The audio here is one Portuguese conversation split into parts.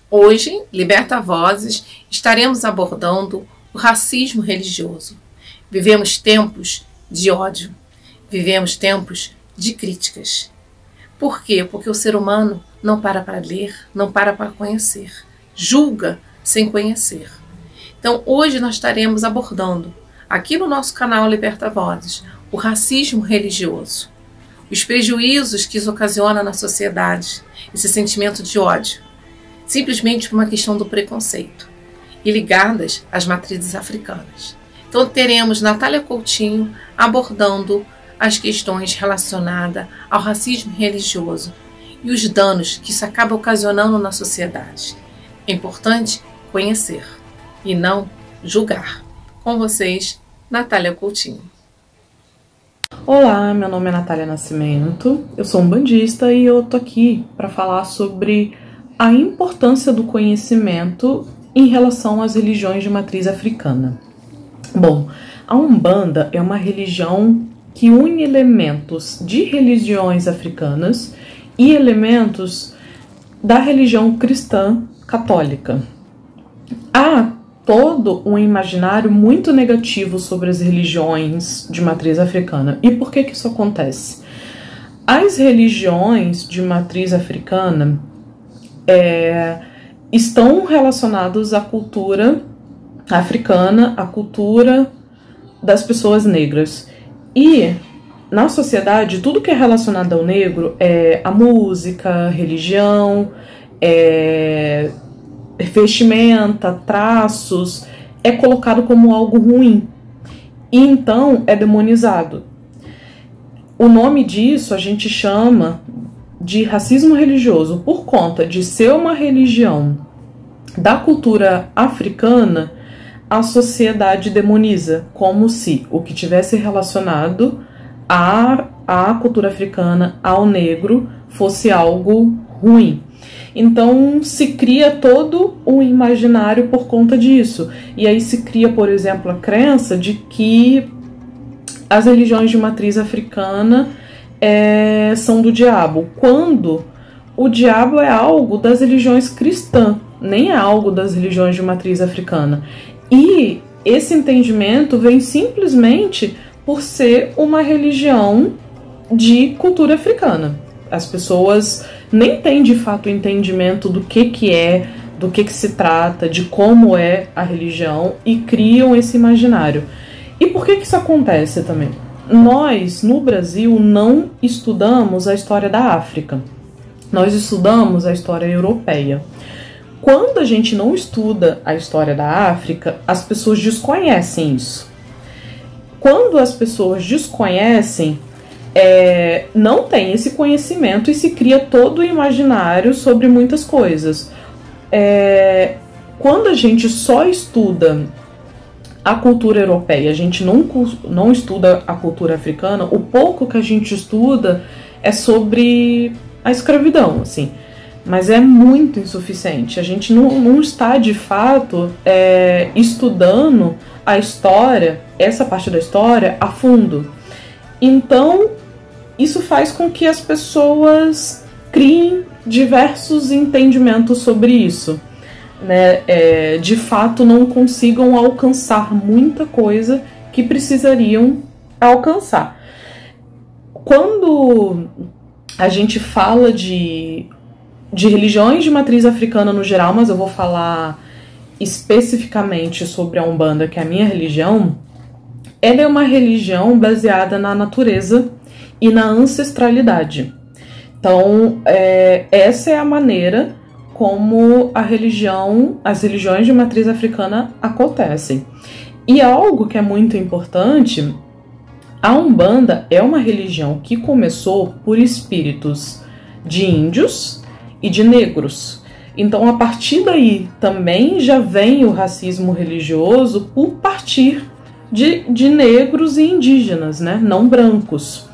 Hoje, Liberta Vozes, estaremos abordando o racismo religioso. Vivemos tempos de ódio, vivemos tempos de críticas. Por quê? Porque o ser humano não para ler, não para conhecer, julga sem conhecer. Então, hoje nós estaremos abordando, aqui no nosso canal Liberta Vozes, o racismo religioso, os prejuízos que isso ocasiona na sociedade, esse sentimento de ódio, simplesmente por uma questão do preconceito, e ligadas às matrizes africanas. Então teremos Natália Coutinho abordando as questões relacionadas ao racismo religioso e os danos que isso acaba ocasionando na sociedade. É importante conhecer e não julgar. Com vocês, Natália Coutinho. Olá, meu nome é Natália Nascimento, eu sou um bandista e eu tô aqui para falar sobre a importância do conhecimento em relação às religiões de matriz africana. Bom, a Umbanda é uma religião que une elementos de religiões africanas e elementos da religião cristã católica. Há todo um imaginário muito negativo sobre as religiões de matriz africana. E por que isso acontece? As religiões de matriz africana estão relacionadas à cultura africana, à cultura das pessoas negras. E na sociedade, tudo que é relacionado ao negro é a música, religião, vestimenta, traços, é colocado como algo ruim. E então é demonizado. O nome disso a gente chama de racismo religioso. Por conta de ser uma religião da cultura africana, a sociedade demoniza, como se o que tivesse relacionado à cultura africana, ao negro, fosse algo ruim. Então se cria todo um imaginário por conta disso. E aí se cria, por exemplo, a crença de que as religiões de matriz africana são do diabo, quando o diabo é algo das religiões cristãs, nem é algo das religiões de matriz africana. E esse entendimento vem simplesmente por ser uma religião de cultura africana. As pessoas nem têm de fato o entendimento do que é, do que se trata, de como é a religião e criam esse imaginário. E por que isso acontece também? Nós, no Brasil, não estudamos a história da África. Nós estudamos a história europeia. Quando a gente não estuda a história da África, as pessoas desconhecem isso. Quando as pessoas desconhecem, não tem esse conhecimento e se cria todo o imaginário sobre muitas coisas. Quando a gente só estuda a cultura europeia, a gente não estuda a cultura africana, o pouco que a gente estuda é sobre a escravidão, assim. Mas é muito insuficiente. A gente não está, de fato, estudando a história, essa parte da história, a fundo. Então, isso faz com que as pessoas criem diversos entendimentos sobre isso, né? De fato, não consigam alcançar muita coisa que precisariam alcançar. Quando a gente fala de religiões de matriz africana no geral, mas eu vou falar especificamente sobre a Umbanda, que é a minha religião, ela é uma religião baseada na natureza e na ancestralidade. Então, essa é a maneira como as religiões de matriz africana acontecem. E algo que é muito importante, a Umbanda é uma religião que começou por espíritos de índios e de negros. Então, a partir daí também já vem o racismo religioso por partir de negros e indígenas, né? Não brancos.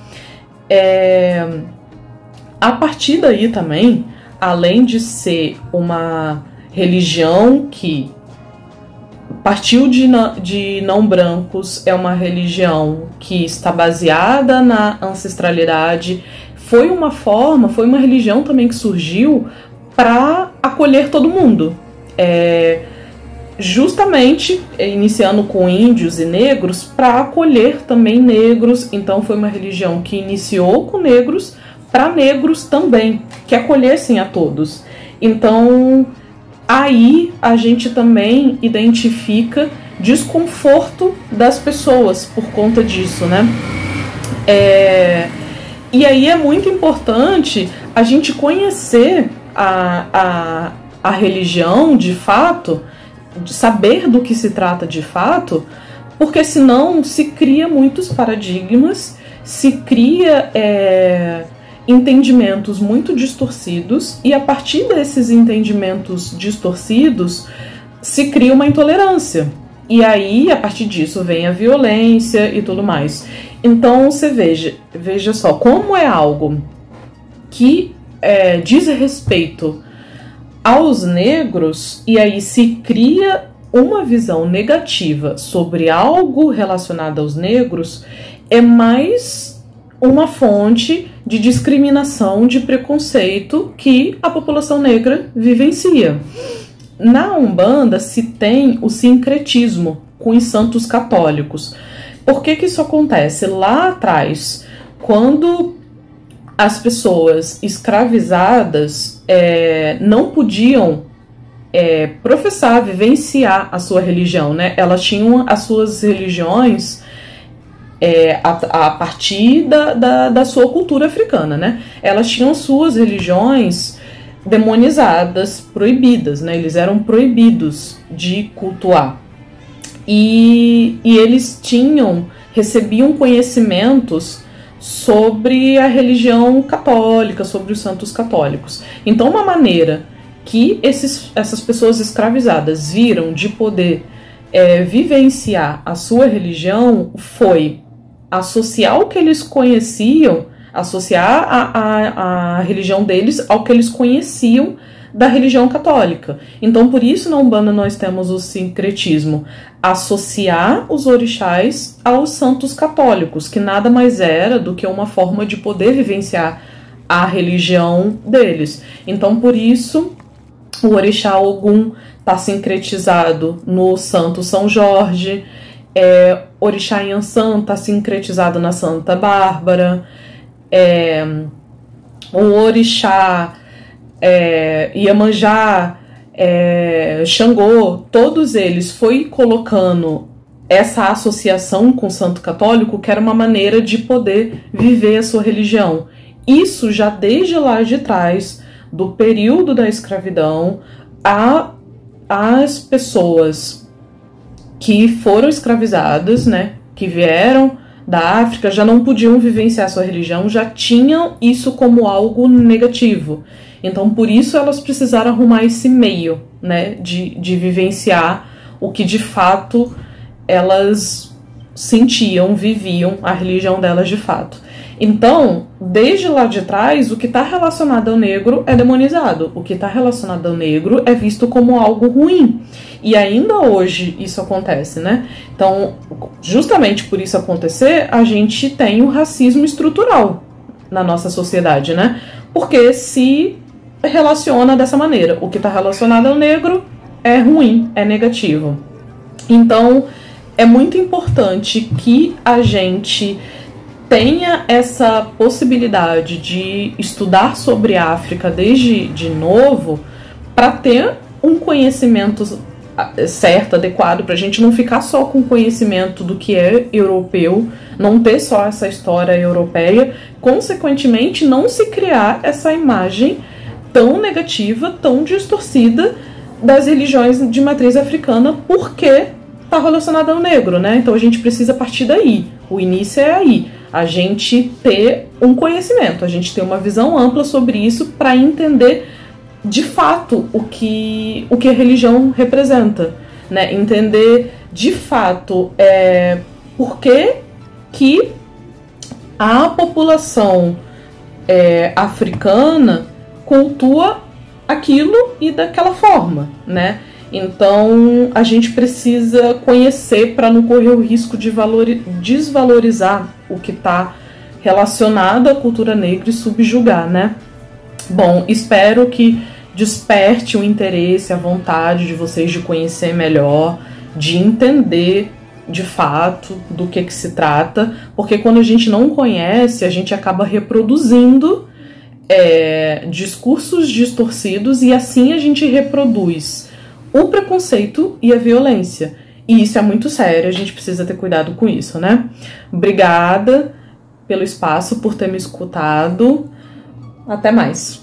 A partir daí também, além de ser uma religião que partiu de não brancos, é uma religião que está baseada na ancestralidade, foi uma religião também que surgiu para acolher todo mundo. Justamente iniciando com índios e negros, para acolher também negros. Então foi uma religião que iniciou com negros, para negros também, que acolhessem a todos. Então aí a gente também identifica desconforto das pessoas por conta disso, né? E aí é muito importante a gente conhecer a religião de fato, de saber do que se trata de fato, porque senão se cria muitos paradigmas, se cria entendimentos muito distorcidos, e a partir desses entendimentos distorcidos se cria uma intolerância. E aí, a partir disso, vem a violência e tudo mais. Então, você veja só, como é algo que diz respeito aos negros, e aí se cria uma visão negativa sobre algo relacionado aos negros, é mais uma fonte de discriminação, de preconceito que a população negra vivencia. Na Umbanda se tem o sincretismo com os santos católicos. Por que isso acontece? Lá atrás, quando as pessoas escravizadas não podiam professar, vivenciar a sua religião, né? Elas tinham as suas religiões a partir da sua cultura africana, né? Elas tinham suas religiões demonizadas, proibidas, né? Eles eram proibidos de cultuar. E eles recebiam conhecimentos sobre a religião católica, sobre os santos católicos. Então, uma maneira que essas pessoas escravizadas viram de poder vivenciar a sua religião foi associar o que eles conheciam, associar a religião deles ao que eles conheciam da religião católica. Então, por isso, na Umbanda nós temos o sincretismo, associar os orixás aos santos católicos, que nada mais era do que uma forma de poder vivenciar a religião deles. Então, por isso, o orixá Ogum está sincretizado no santo São Jorge, orixá Yansan está sincretizado na Santa Bárbara, o orixá Iemanjá, Xangô, todos eles foi colocando essa associação com o santo católico, que era uma maneira de poder viver a sua religião. Isso já desde lá de trás, do período da escravidão, as pessoas que foram escravizadas, né, que vieram da África, já não podiam vivenciar sua religião, já tinham isso como algo negativo. Então, por isso, elas precisaram arrumar esse meio, né, de vivenciar o que, de fato, elas sentiam, viviam, a religião delas de fato. Então, desde lá de trás, o que está relacionado ao negro é demonizado. O que está relacionado ao negro é visto como algo ruim. E ainda hoje isso acontece, né? Então, justamente por isso acontecer, a gente tem o racismo estrutural na nossa sociedade, né? Porque se relaciona dessa maneira. O que está relacionado ao negro é ruim, é negativo. Então, é muito importante que a gente tenha essa possibilidade de estudar sobre a África desde de novo, para ter um conhecimento certo, adequado, para a gente não ficar só com conhecimento do que é europeu, não ter só essa história europeia, consequentemente não se criar essa imagem tão negativa, tão distorcida das religiões de matriz africana, porque está relacionada ao negro, né? Então a gente precisa partir daí. O início é aí. A gente ter um conhecimento, a gente ter uma visão ampla sobre isso para entender de fato o que a religião representa, né? Entender de fato por que a população africana cultua aquilo e daquela forma, né? Então a gente precisa conhecer para não correr o risco de desvalorizar o que está relacionado à cultura negra e subjugar, né? Bom, espero que desperte o interesse, a vontade de vocês de conhecer melhor, de entender de fato do que se trata, porque quando a gente não conhece, a gente acaba reproduzindo discursos distorcidos e assim a gente reproduz o preconceito e a violência. E isso é muito sério, a gente precisa ter cuidado com isso, né? Obrigada pelo espaço, por ter me escutado. Até mais.